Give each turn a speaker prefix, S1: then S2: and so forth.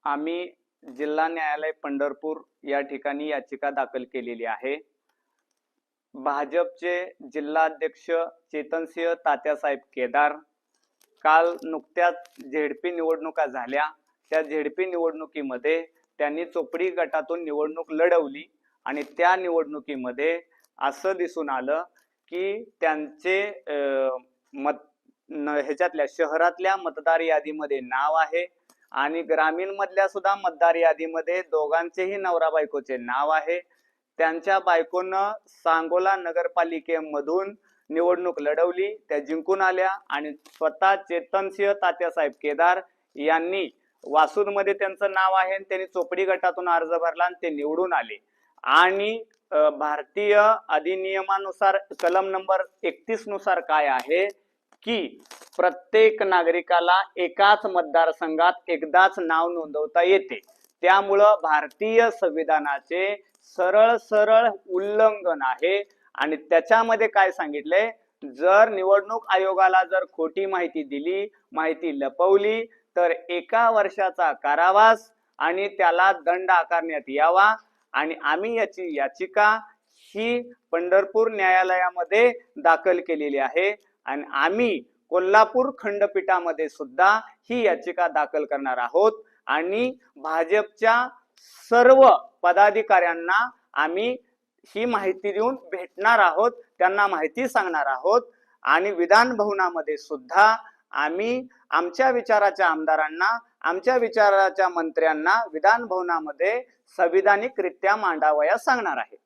S1: आम्ही जिल्हा न्यायालय पंढरपूर या ठिकाणी याचिका दाखल केलेली आहे। भाजपचे जिल्हाध्यक्ष चेतनसिंह तात्यासाहेब केदार काल नुकत्याच झेडपी निवडणुका झाल्या। त्या झेडपी निवडणुकीमध्ये त्यांनी चोपडी गटातून निवडणूक लढवली आणि त्या निवडणुकीमध्ये असं दिसून आलं की त्यांचे ह्याच्यातल्या शहरातल्या मतदार यादीमध्ये नाव आहे आणि ग्रामीण मधल्या सुद्धा मतदार यादीमध्ये दोघांचेही नवरा बायकोचे नाव आहे। त्यांच्या बायकोनं सांगोला नगरपालिकेमधून निवडणूक लढवली, त्या जिंकून आल्या आणि स्वतः चेतनसिंह तात्यासाहेब केदार यांनी वासूदमध्ये त्यांचं नाव आहे, त्यांनी चोपडी गटातून अर्ज भरला आणि ते निवडून आले। आणि भारतीय अधिनियमानुसार कलम नंबर 31 नुसार काय आहे की प्रत्येक नागरिकाला एकाच मतदारसंघात एकदाच नाव नोंदवता येते। त्यामुळं भारतीय संविधानाचे सरळ उल्लंघन आहे। आणि त्याच्यामध्ये काय सांगितले, जर निवडणूक आयोगाला जर खोटी माहिती दिली, माहिती लपवली तर 1 वर्षाचा कारावास आणि त्याला दंड आकारण्यात यावा। आणि आम्ही याची याचिका ही पंढरपूर न्यायालयामध्ये दाखल केलेली आहे आणि आम्ही कोल्हापूर खंडपीठामध्ये सुद्धा ही याचिका दाखल करणार आहोत आणि भाजपच्या सर्व पदाधिकाऱ्यांना आम्ही ही माहिती देऊन भेटणार आहोत, त्यांना माहिती सांगणार आहोत। आणि विधान भवनामध्ये सुद्धा आम्ही आमच्या विचाराच्या आमदारांना, आमच्या विचाराच्या मंत्र्यांना विधान भवनामध्ये संविधानिकरित्या मांडावयास सांगणार आहे।